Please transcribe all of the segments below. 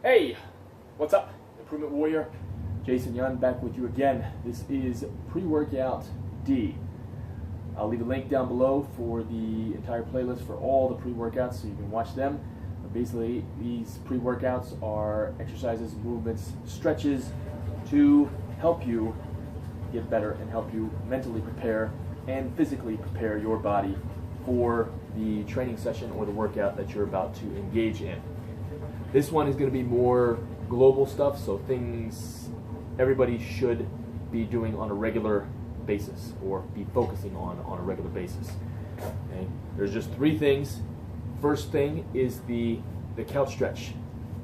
Hey, what's up? Improvement Warrior, Jason Yun back with you again. This is pre-workout D. I'll leave a link down below for the entire playlist for all the pre-workouts so you can watch them. But basically, these pre-workouts are exercises, movements, stretches to help you get better and help you mentally prepare and physically prepare your body for the training session or the workout that you're about to engage in. This one is going to be more global stuff, so things everybody should be doing on a regular basis or be focusing on a regular basis. Okay? There's just three things. First thing is the couch stretch,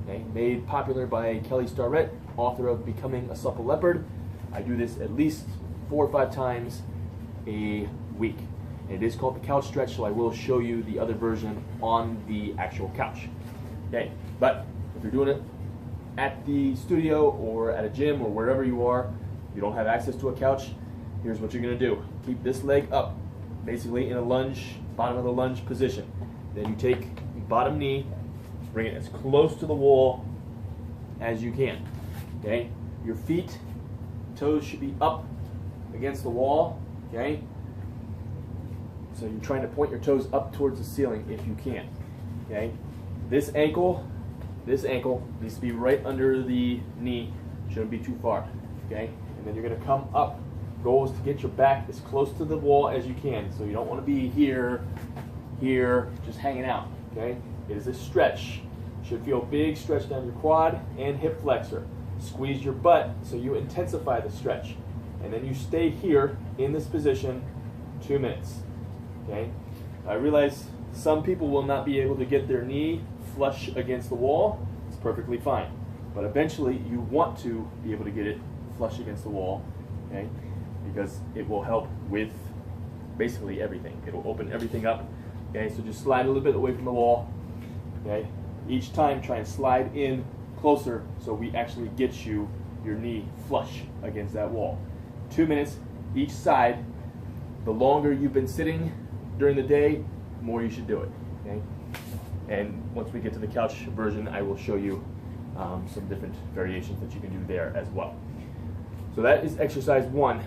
okay? Made popular by Kelly Starrett, author of Becoming a Supple Leopard. I do this at least 4 or 5 times a week. And it is called the couch stretch, so I will show you the other version on the actual couch. Okay, but if you're doing it at the studio or at a gym or wherever you are, you don't have access to a couch, here's what you're going to do. Keep this leg up, basically in a lunge, bottom of the lunge position. Then you take your bottom knee, bring it as close to the wall as you can. Okay, your feet, toes should be up against the wall. Okay, so you're trying to point your toes up towards the ceiling if you can. Okay, this ankle needs to be right under the knee, shouldn't be too far. Okay, and then you're going to come up. Goal is to get your back as close to the wall as you can, so you don't want to be here, just hanging out. Okay, it is a stretch. You should feel a big stretch down your quad and hip flexor. Squeeze your butt so you intensify the stretch, and then you stay here in this position 2 minutes. Okay, I realize some people will not be able to get their knee flush against the wall. It's perfectly fine, but eventually you want to be able to get it flush against the wall. Okay, because it will help with basically everything. It will open everything up. Okay, so just slide a little bit away from the wall. Okay, each time try and slide in closer so we actually get your knee flush against that wall. 2 minutes each side. The longer you've been sitting during the day, the more you should do it. Okay, and once we get to the couch version, I will show you some different variations that you can do there as well. So that is exercise 1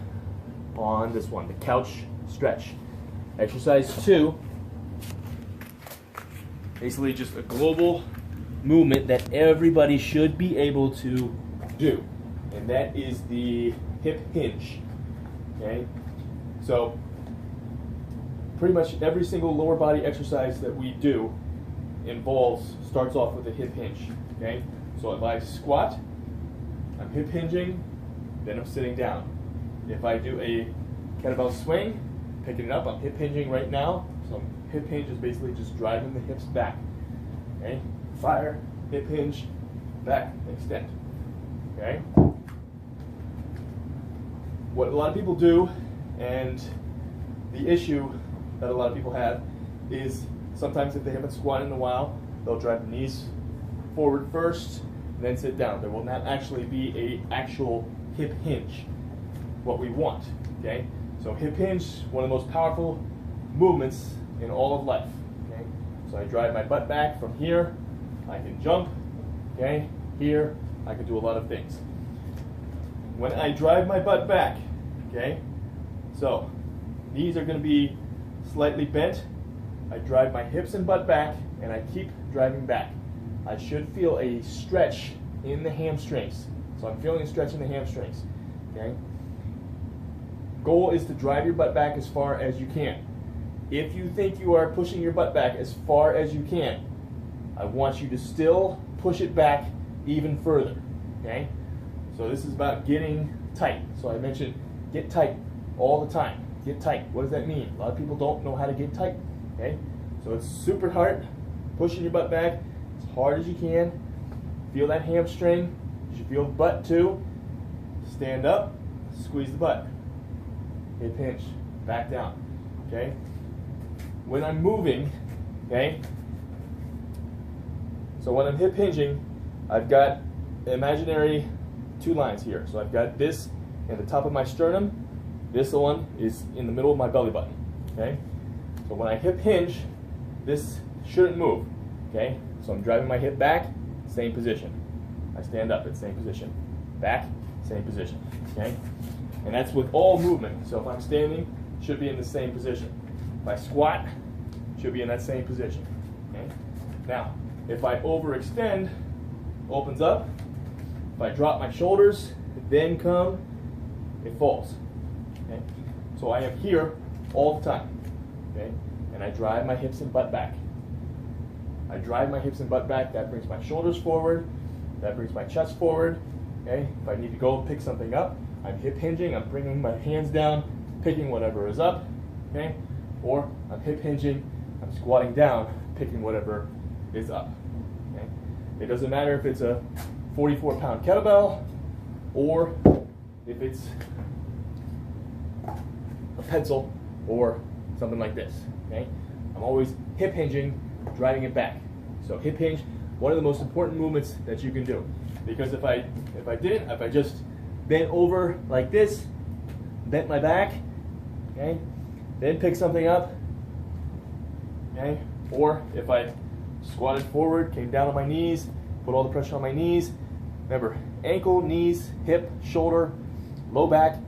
on this one, the couch stretch. Exercise 2, basically just a global movement that everybody should be able to do, and that is the hip hinge. Okay, so pretty much every single lower body exercise that we do starts off with a hip hinge. Okay, so if I squat, I'm hip hinging, then I'm sitting down. If I do a kettlebell swing, picking it up, I'm hip hinging right now. So hip hinge is basically just driving the hips back. Okay, fire, hip hinge, back, extend. Okay. What a lot of people do, and the issue that a lot of people have, is sometimes if they haven't squatted in a while, they'll drive the knees forward first, then sit down. There will not actually be an actual hip hinge, what we want. Okay, so hip hinge, one of the most powerful movements in all of life. Okay, so I drive my butt back from here. I can jump. Okay, here I can do a lot of things. When I drive my butt back, okay, so knees are going to be slightly bent. I drive my hips and butt back, and I keep driving back. I should feel a stretch in the hamstrings. So I'm feeling a stretch in the hamstrings. Okay. Goal is to drive your butt back as far as you can. If you think you are pushing your butt back as far as you can, I want you to still push it back even further. Okay. So this is about getting tight. So I mentioned get tight all the time. Get tight. What does that mean? A lot of people don't know how to get tight. Okay, so it's super hard, pushing your butt back as hard as you can. Feel that hamstring. You should feel the butt too. Stand up, squeeze the butt. Hip hinge, back down. Okay. When I'm moving, okay. So when I'm hip hinging, I've got imaginary 2 lines here. So I've got this at the top of my sternum. This one is in the middle of my belly button. Okay. So when I hip hinge, this shouldn't move. Okay. So I'm driving my hip back, same position. I stand up, it's same position. Back, same position, okay? And that's with all movement. So if I'm standing, should be in the same position. If I squat, should be in that same position, okay? Now, if I overextend, opens up. If I drop my shoulders, then come, it falls, okay? So I am here all the time, okay? And I drive my hips and butt back. I drive my hips and butt back, that brings my shoulders forward, that brings my chest forward, okay? If I need to go pick something up, I'm hip hinging, I'm bringing my hands down, picking whatever is up, okay? Or I'm hip hinging, I'm squatting down, picking whatever is up, okay? It doesn't matter if it's a 44-pound kettlebell or if it's a pencil or something like this, okay? I'm always hip hinging, driving it back. So hip hinge, one of the most important movements that you can do. Because if I just bent over like this, bent my back, okay, then pick something up, okay, or if I squatted forward, came down on my knees, put all the pressure on my knees. Remember, ankle, knees, hip, shoulder, low back.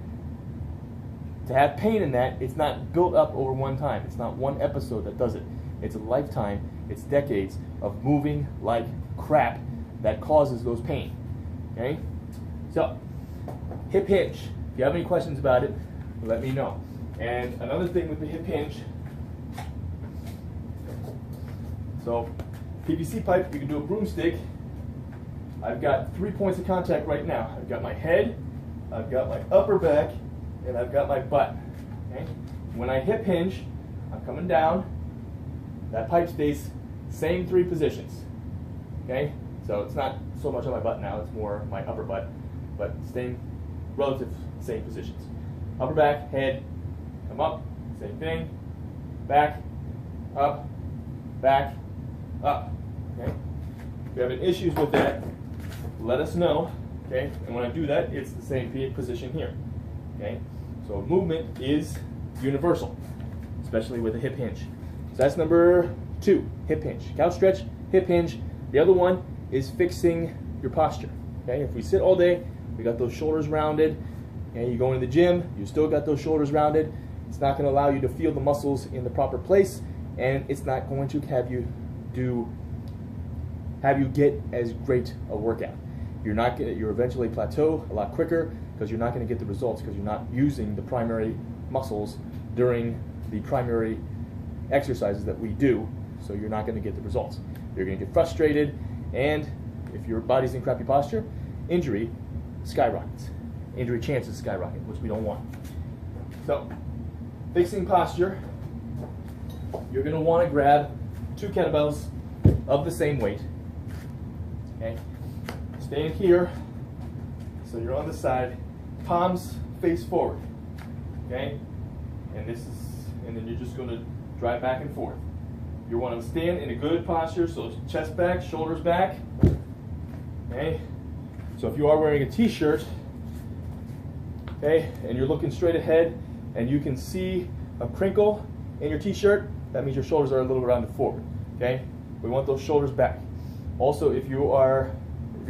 To have pain in that, it's not built up over one time. It's not one episode that does it. It's a lifetime, it's decades of moving like crap that causes those pain, okay? So, hip hinge. If you have any questions about it, let me know. And another thing with the hip hinge, so PVC pipe, you can do a broomstick. I've got 3 points of contact right now. I've got my head, I've got my upper back, and I've got my butt, okay? When I hip hinge, I'm coming down, that pipe stays same 3 positions, okay? So it's not so much on my butt now, it's more my upper butt, but staying relative same positions. Upper back, head, come up, same thing, back, up, okay? If you're having issues with that, let us know, okay? And when I do that, it's the same position here, okay? So movement is universal, especially with a hip hinge. So that's number 2, hip hinge. Couch stretch, hip hinge. The other one is fixing your posture, okay? If we sit all day, we got those shoulders rounded, and you go into the gym, you still got those shoulders rounded. It's not gonna allow you to feel the muscles in the proper place, and it's not going to have you get as great a workout. You're eventually plateau a lot quicker because you're not going to get the results because you're not using the primary muscles during the primary exercises that we do, so you're not going to get the results. You're going to get frustrated, and if your body's in crappy posture, injury skyrockets. Injury chances skyrocket, which we don't want. So, fixing posture, you're going to want to grab 2 kettlebells of the same weight. Okay, stand here, so you're on the side, palms face forward, okay, and then you're just going to drive back and forth. You want to stand in a good posture, so chest back, shoulders back, okay. So if you are wearing a t-shirt, okay, and you're looking straight ahead, and you can see a crinkle in your t-shirt, that means your shoulders are a little rounded forward, okay. We want those shoulders back. Also, if you're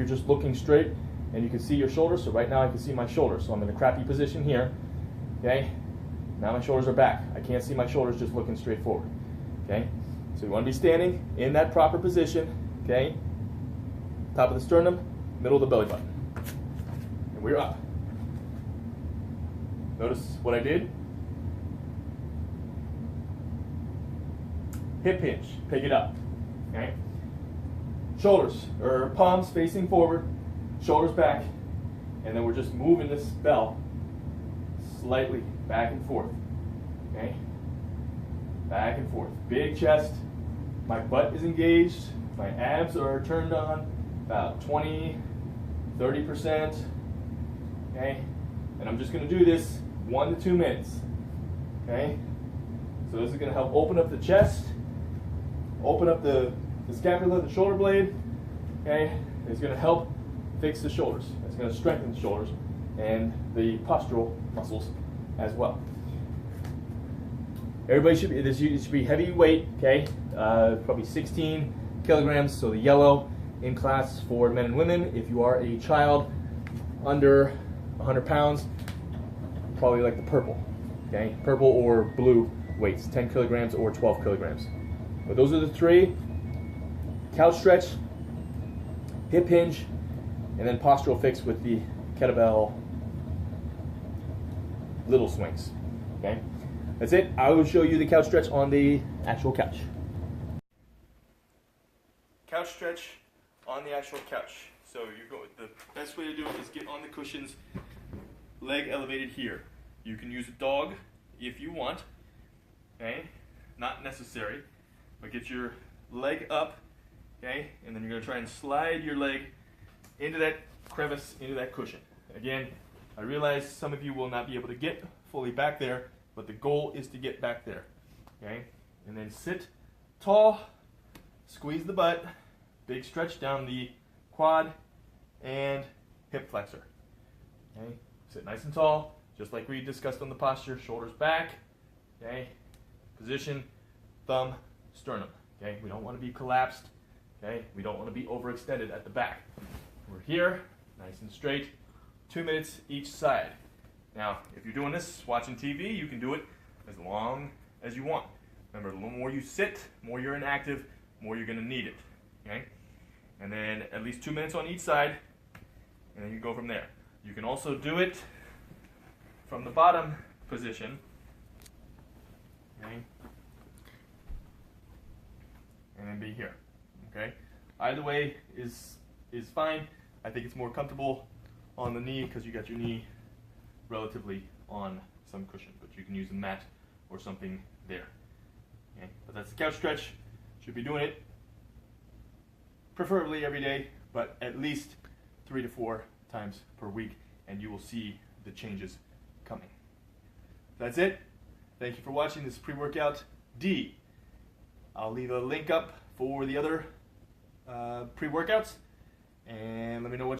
just looking straight and you can see your shoulders, so right now I can see my shoulders, so I'm in a crappy position here, okay? Now my shoulders are back. I can't see my shoulders just looking straight forward, okay? So you want to be standing in that proper position, okay? Top of the sternum, middle of the belly button. And we're up. Notice what I did? Hip hinge, pick it up, okay? Shoulders, or palms facing forward, shoulders back, and then we're just moving this bell slightly back and forth, okay? Back and forth. Big chest, my butt is engaged, my abs are turned on, about 20, 30%, okay? And I'm just gonna do this 1 to 2 minutes, okay? So this is gonna help open up the chest, open up the scapula, the shoulder blade, okay? It's going to help fix the shoulders. It's going to strengthen the shoulders and the postural muscles as well. Everybody should be, it should be heavy weight, okay? Probably 16 kilograms, so the yellow in class for men and women. If you are a child under 100 pounds, probably like the purple, okay? Purple or blue weights, 10 kilograms or 12 kilograms. But those are the three: couch stretch, hip hinge, and then postural fix with the kettlebell little swings, okay? That's it. I will show you the couch stretch on the actual couch. Couch stretch on the actual couch. So the best way to do it is get on the cushions, leg elevated here. You can use a dog if you want, okay? Not necessary, but get your leg up, okay? And then you're gonna try and slide your leg into that crevice, into that cushion. Again, I realize some of you will not be able to get fully back there, but the goal is to get back there, okay? And then sit tall, squeeze the butt, big stretch down the quad and hip flexor, okay? Sit nice and tall, just like we discussed on the posture, shoulders back, okay? Position, thumb, sternum, okay? We don't want to be collapsed, okay? We don't want to be overextended at the back. We're here, nice and straight, 2 minutes each side. Now, if you're doing this watching TV, you can do it as long as you want. Remember, the more you sit, the more you're inactive, the more you're going to need it, okay? And then at least 2 minutes on each side, and then you go from there. You can also do it from the bottom position, okay? And then be here, okay? Either way is fine. I think it's more comfortable on the knee because you got your knee relatively on some cushion, but you can use a mat or something there, okay? But that's the couch stretch. Should be doing it preferably every day, but at least 3 to 4 times per week, and you will see the changes coming. That's it. Thank you for watching this pre-workout D. I'll leave a link up for the other pre-workouts, and let me know what